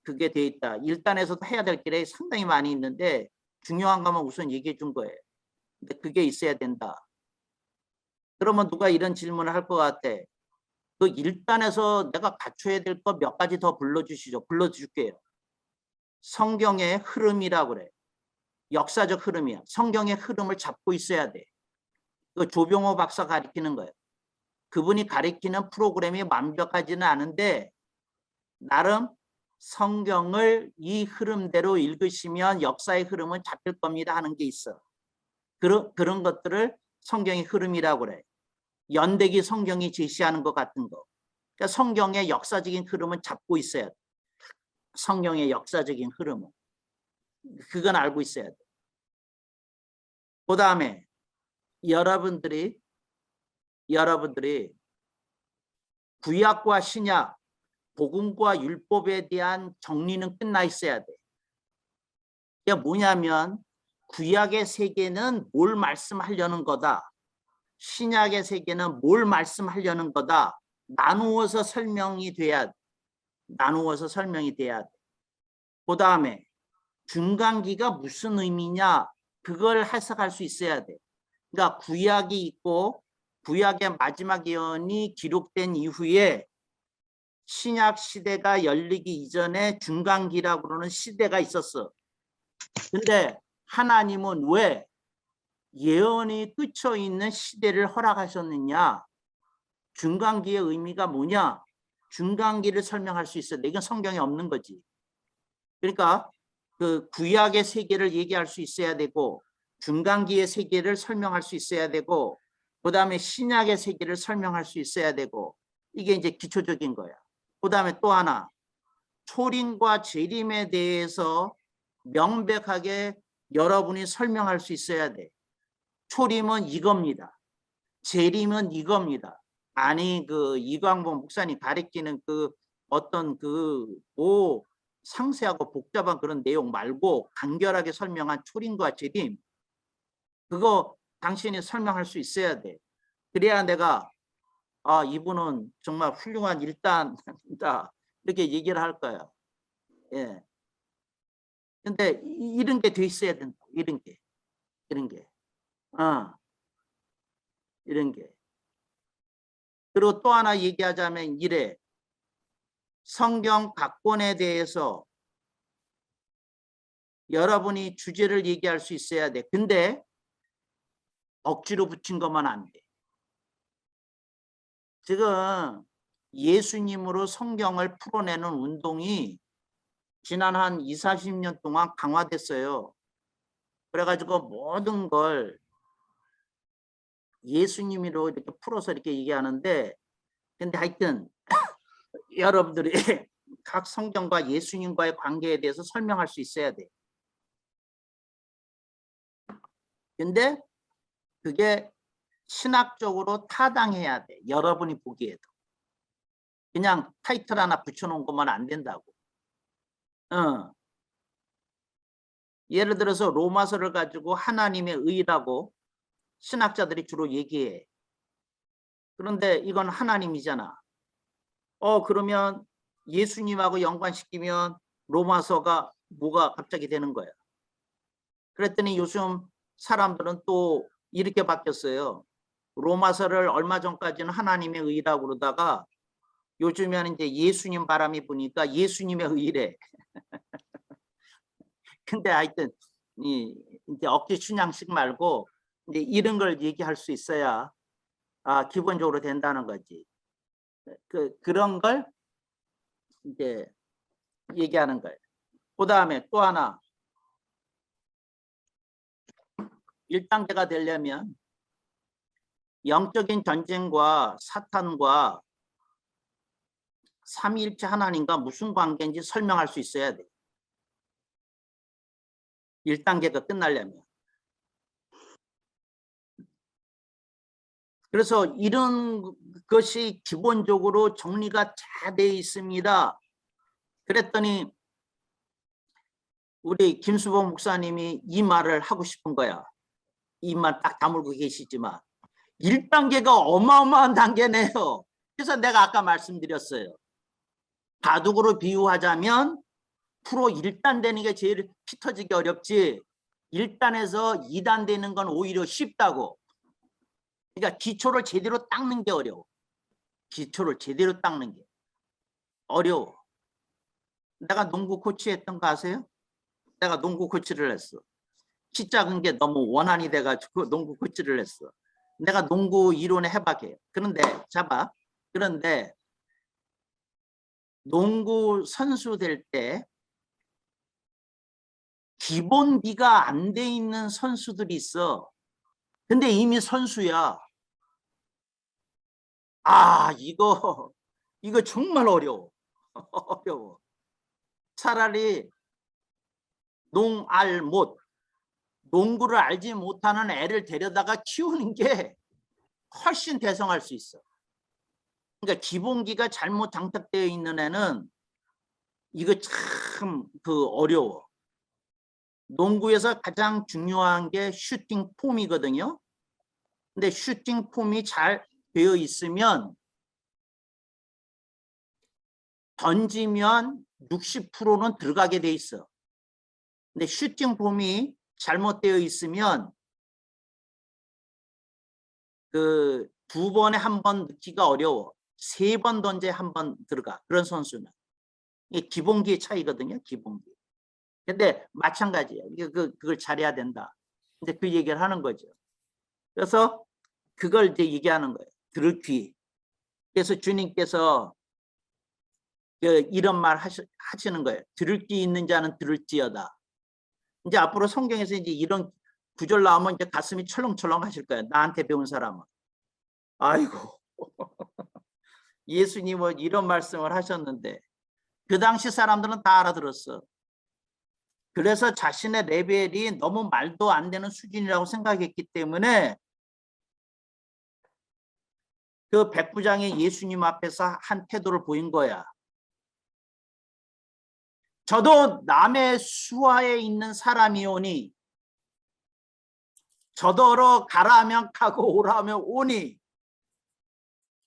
그게 돼 있다. 1단에서도 해야 될 길이 상당히 많이 있는데 중요한 것만 우선 얘기해 준 거예요. 근데 그게 있어야 된다. 그러면 누가 이런 질문을 할 것 같아. 그 1단에서 내가 갖춰야 될 거 몇 가지 더 불러주시죠. 불러줄게요. 성경의 흐름이라고 그래. 역사적 흐름이야. 성경의 흐름을 잡고 있어야 돼. 그 조병호 박사 가리키는 거예요. 그분이 가리키는 프로그램이 완벽하지는 않은데 나름 성경을 이 흐름대로 읽으시면 역사의 흐름은 잡힐 겁니다 하는 게 있어. 그런 것들을 성경의 흐름이라고 그래. 연대기 성경이 제시하는 것 같은 거. 그러니까 성경의 역사적인 흐름은 잡고 있어야 돼. 성경의 역사적인 흐름은. 그건 알고 있어야 돼. 그 다음에 여러분들이 구약과 신약, 복음과 율법에 대한 정리는 끝나 있어야 돼. 이게 뭐냐면 구약의 세계는 뭘 말씀하려는 거다. 신약의 세계는 뭘 말씀하려는 거다. 나누어서 설명이 돼야 돼. 나누어서 설명이 돼야 돼. 그 다음에 중간기가 무슨 의미냐 그걸 해석할 수 있어야 돼. 그러니까 구약이 있고 구약의 마지막 예언이 기록된 이후에 신약 시대가 열리기 이전에 중간기라고 그러는 시대가 있었어. 근데 하나님은 왜 예언이 끝쳐 있는 시대를 허락하셨느냐? 중간기의 의미가 뭐냐? 중간기를 설명할 수 있어야 돼. 이건 성경에 없는 거지. 그러니까 그 구약의 세계를 얘기할 수 있어야 되고 중간기의 세계를 설명할 수 있어야 되고 그 다음에 신약의 세계를 설명할 수 있어야 되고 이게 이제 기초적인 거야. 그 다음에 또 하나 초림과 재림에 대해서 명백하게 여러분이 설명할 수 있어야 돼. 초림은 이겁니다. 재림은 이겁니다. 아니 그 이광범 목사님 가리키는 그 어떤 그 상세하고 복잡한 그런 내용 말고 간결하게 설명한 초림과 재림 그거 당신이 설명할 수 있어야 돼. 그래야 내가 이분은 정말 훌륭한 일단이다 이렇게 얘기를 할 거야. 예. 근데 이런 게 돼 있어야 된다. 이런 게. 이런 게. 그리고 또 하나 얘기하자면 이래. 성경 각본에 대해서 여러분이 주제를 얘기할 수 있어야 돼. 근데 억지로 붙인 것만 안 돼. 지금 예수님으로 성경을 풀어내는 운동이 지난 한 20, 30년 동안 강화됐어요. 그래가지고 모든 걸 예수님으로 이렇게 풀어서 이렇게 얘기하는데 근데 하여튼 여러분들이 각 성경과 예수님과의 관계에 대해서 설명할 수 있어야 돼. 근데 그게 신학적으로 타당해야 돼. 여러분이 보기에도. 그냥 타이틀 하나 붙여놓은 것만 안 된다고. 예를 들어서 로마서를 가지고 하나님의 의라고 신학자들이 주로 얘기해. 그런데 이건 하나님이잖아. 그러면 예수님하고 연관시키면 로마서가 뭐가 갑자기 되는 거야. 그랬더니 요즘 사람들은 또 이렇게 바뀌었어요. 로마서를 얼마 전까지는 하나님의 의라고 그러다가 요즘에는 이제 예수님 바람이 부니까 예수님의 의래. 근데 하여튼 이제 억지 춘향식 말고 이제 이런 걸 얘기할 수 있어야 기본적으로 된다는 거지. 그런 걸 이제 얘기하는 거예요. 그 다음에 또 하나 1단계가 되려면 영적인 전쟁과 사탄과 삼위일체 하나님과 무슨 관계인지 설명할 수 있어야 돼. 1단계가 끝나려면. 그래서 이런 것이 기본적으로 정리가 잘 돼 있습니다. 그랬더니 우리 김수봉 목사님이 이 말을 하고 싶은 거야. 이 말 딱 다물고 계시지만 1단계가 어마어마한 단계네요. 그래서 내가 아까 말씀드렸어요. 바둑으로 비유하자면 프로 1단 되는 게 제일 피 터지기 어렵지 1단에서 2단 되는 건 오히려 쉽다고. 그러니까 기초를 제대로 닦는 게 어려워. 기초를 제대로 닦는 게 어려워. 내가 농구 코치 했던 거 아세요? 내가 농구 코치를 했어. 키 작은 게 너무 원한이 돼가지고 농구 코치를 했어. 내가 농구 이론에 해박해. 그런데 잡아. 그런데 농구 선수 될 때 기본기가 안 돼 있는 선수들이 있어. 근데 이미 선수야. 아, 이거 정말 어려워. 어려워. 차라리 농구를 알지 못하는 애를 데려다가 키우는 게 훨씬 대성할 수 있어. 그러니까 기본기가 잘못 장착되어 있는 애는 이거 참 어려워. 농구에서 가장 중요한 게 슈팅 폼이거든요. 근데 슈팅 폼이 잘 되어 있으면 던지면 60%는 들어가게 돼 있어. 근데 슈팅 폼이 잘못되어 있으면 그 2번에 1번 넣기가 어려워. 3번 던져야 1번 들어가. 그런 선수는. 이게 기본기의 차이거든요. 기본기. 근데 마찬가지예요. 그걸 잘해야 된다. 이제 그 얘기를 하는 거죠. 그래서 그걸 이제 얘기하는 거예요. 들을 귀. 그래서 주님께서 이런 말 하시는 거예요. 들을 귀 있는 자는 들을지어다. 이제 앞으로 성경에서 이제 이런 구절 나오면 이제 가슴이 철렁철렁 하실 거예요. 나한테 배운 사람은. 아이고. 예수님은 이런 말씀을 하셨는데 그 당시 사람들은 다 알아들었어. 그래서 자신의 레벨이 너무 말도 안 되는 수준이라고 생각했기 때문에 그 백부장이 예수님 앞에서 한 태도를 보인 거야. 저도 남의 수하에 있는 사람이오니 저더러 가라 하면 가고 오라 하면 오니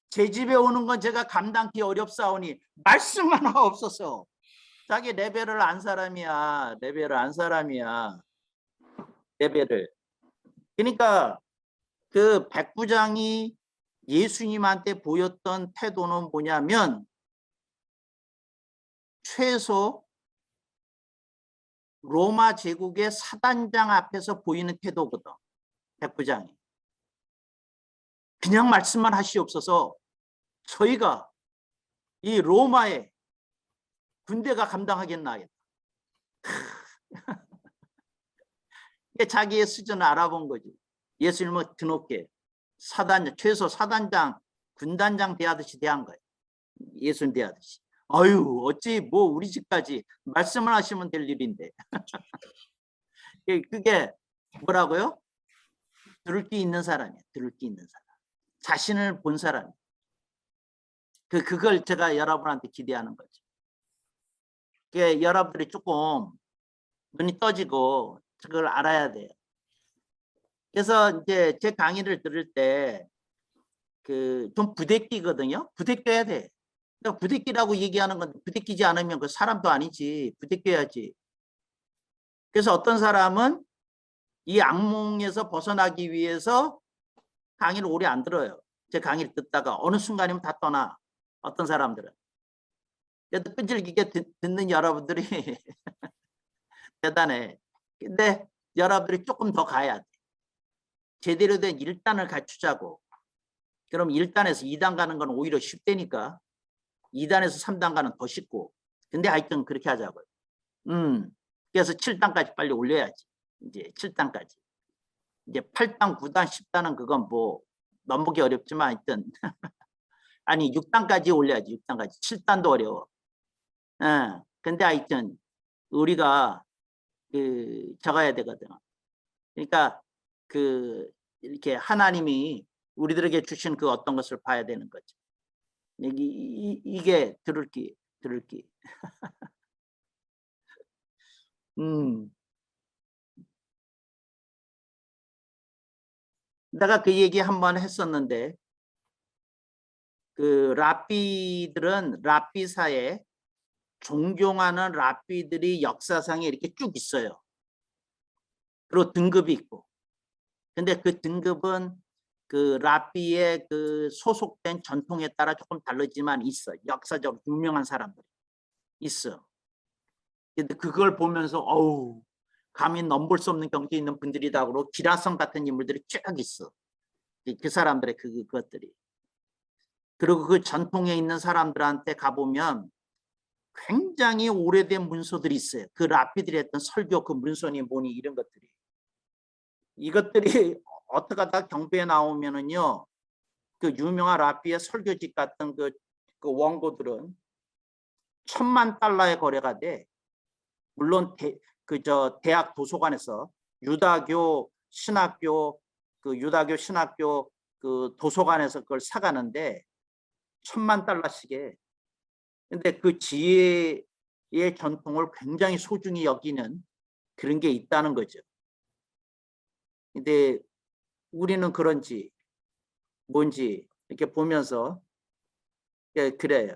제 집에 오는 건 제가 감당하기 어렵사오니 말씀 하나 없어서. 자기 레벨을 안 사람이야. 레벨을 안 사람이야. 레벨을. 그러니까 그 백부장이 예수님한테 보였던 태도는 뭐냐면 최소 로마 제국의 사단장 앞에서 보이는 태도거든. 백부장이. 그냥 말씀만 하시옵소서. 저희가 이 로마의 군대가 감당하겠나요? 자기의 수준을 알아본 거지. 예수님은 드높게 최소 사단장, 군단장 대하듯이 대한 거예요. 예수님 대하듯이. 아유, 어찌 뭐 우리 집까지 말씀을 하시면 될 일인데. 그게 뭐라고요? 들을 게 있는 사람이야. 들을 게 있는 사람. 자신을 본 사람. 그걸 제가 여러분한테 기대하는 거죠. 여러분들이 조금 눈이 떠지고 그걸 알아야 돼요. 그래서 이제 제 강의를 들을 때 좀 부대끼거든요. 부대껴야 돼. 그러니까 부대끼라고 얘기하는 건 부대끼지 않으면 그 사람도 아니지. 부대껴야지. 그래서 어떤 사람은 이 악몽에서 벗어나기 위해서 강의를 오래 안 들어요. 제 강의를 듣다가 어느 순간이면 다 떠나. 어떤 사람들은. 그래도 끈질기게 듣는 여러분들이 대단해. 근데 여러분들이 조금 더 가야 돼. 제대로 된 1단을 갖추자고. 그럼 1단에서 2단 가는 건 오히려 쉽다니까. 2단에서 3단 가는 더 쉽고. 근데 하여튼 그렇게 하자고요. 그래서 7단까지 빨리 올려야지. 이제 7단까지. 이제 8단, 9단, 10단은 그건 뭐 넘보기 어렵지만 하여튼 아니 6단까지 올려야지. 6단까지. 7단도 어려워. 근데 하여튼 우리가 적어야 되거든. 그러니까 이렇게 하나님이 우리들에게 주신 그 어떤 것을 봐야 되는 거죠. 이게 들을 기. 내가 그 얘기 한번 했었는데 랍비들은 랍비사에 존경하는 랍비들이 역사상에 이렇게 쭉 있어요. 그리고 등급이 있고. 근데 그 등급은 그 라삐의 그 소속된 전통에 따라 조금 다르지만 있어. 역사적으로 유명한 사람들이 있어. 근데 그걸 보면서 어우, 감히 넘볼 수 없는 경지에 있는 분들이다 그러고 기라성 같은 인물들이 쭉 있어. 그 사람들의 그것들이. 그리고 그 전통에 있는 사람들한테 가보면 굉장히 오래된 문서들이 있어요. 그 라삐들이 했던 설교 그 문서니 뭐니 이런 것들이. 이것들이 어떻게 하다 경배에 나오면은요. 그 유명한 라삐의 설교집 같은 그 원고들은 $10,000의 거래가 돼. 물론 대학 도서관에서 유다교 신학교 그 도서관에서 그걸 사가는데 $10,000씩에. 근데 그 지혜의 전통을 굉장히 소중히 여기는 그런 게 있다는 거죠. 근데 우리는 그런지 뭔지 이렇게 보면서 그래요.